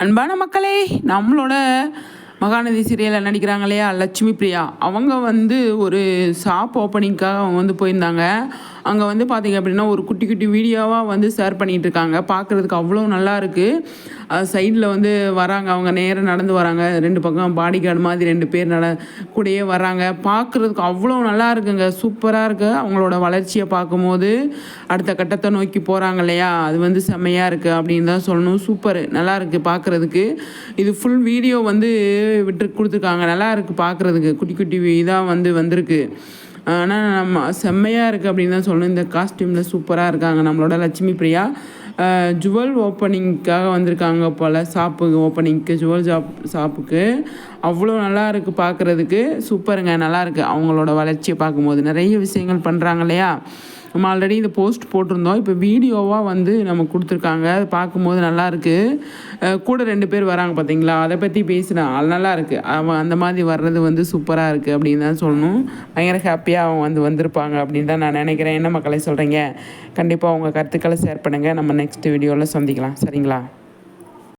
அன்பான மக்களே, நம்மளோட மகாநதி சீரியலில் நடிக்கிறாங்க இல்லையா லட்சுமி பிரியா, அவங்க வந்து ஒரு ஷாப் ஓப்பனிங்க்காக அவங்க வந்து போயிருந்தாங்க. அங்கே வந்து பார்த்திங்க அப்படின்னா ஒரு குட்டி குட்டி வீடியோவாக வந்து ஷேர் பண்ணிகிட்டு இருக்காங்க. பார்க்குறதுக்கு அவ்வளோ நல்லா இருக்குது. சைடில் வந்து வராங்க, அவங்க நேராக நடந்து வராங்க. 2 பக்கம் பாடி கார்டு மாதிரி 2 பேர் கூடயே வராங்க. பார்க்குறதுக்கு அவ்வளோ நல்லா இருக்குங்க, சூப்பராக இருக்குது. அவங்களோட வளர்ச்சியை பார்க்கும்போது அடுத்த கட்டத்தை நோக்கி போகிறாங்க இல்லையா, அது வந்து செம்மையாக இருக்குது அப்படின்னு தான் சொல்லணும். சூப்பர், நல்லா இருக்குது பார்க்குறதுக்கு. இது ஃபுல் வீடியோ வந்து விட்டு கொடுத்துருக்காங்க. நல்லா இருக்குது பார்க்குறதுக்கு, குட்டி குட்டி இதாக வந்து வந்திருக்கு. ஆனால் நம்ம செம்மையாக இருக்குது அப்படின்னு தான் சொல்லணும். இந்த காஸ்டியூமில் சூப்பராக இருக்காங்க நம்மளோட லட்சுமி பிரியா. ஜுவல் ஓப்பனிங்க்காக வந்திருக்காங்க போல், ஷாப்புக்கு ஓப்பனிங்க்கு, ஜுவல் ஷாப்புக்கு. அவ்வளோ நல்லா இருக்குது பார்க்குறதுக்கு, சூப்பருங்க, நல்லா இருக்குது. அவங்களோட வளர்ச்சியை பார்க்கும்போது நிறைய விஷயங்கள் பண்ணுறாங்க இல்லையா. நம்ம ஆல்ரெடி இந்த போஸ்ட் போட்டிருந்தோம், இப்போ வீடியோவாக வந்து நம்ம கொடுத்துருக்காங்க. அது பார்க்கும்போது நல்லாயிருக்கு. கூட 2 பேர் வராங்க பார்த்தீங்களா, அதை பற்றி பேசினா அது நல்லா இருக்குது. அவன் அந்த மாதிரி வர்றது வந்து சூப்பராக இருக்குது அப்படின்னு தான் சொல்லணும். பயங்கர ஹாப்பியாக அவங்க வந்து வந்திருப்பாங்க அப்படின்னு தான் நான் நினைக்கிறேன். என்ன மக்களை சொல்கிறீங்க? கண்டிப்பாக உங்கள் கருத்துக்களை ஷேர் பண்ணுங்கள். நம்ம நெக்ஸ்ட் வீடியோவில் சந்திக்கலாம், சரிங்களா?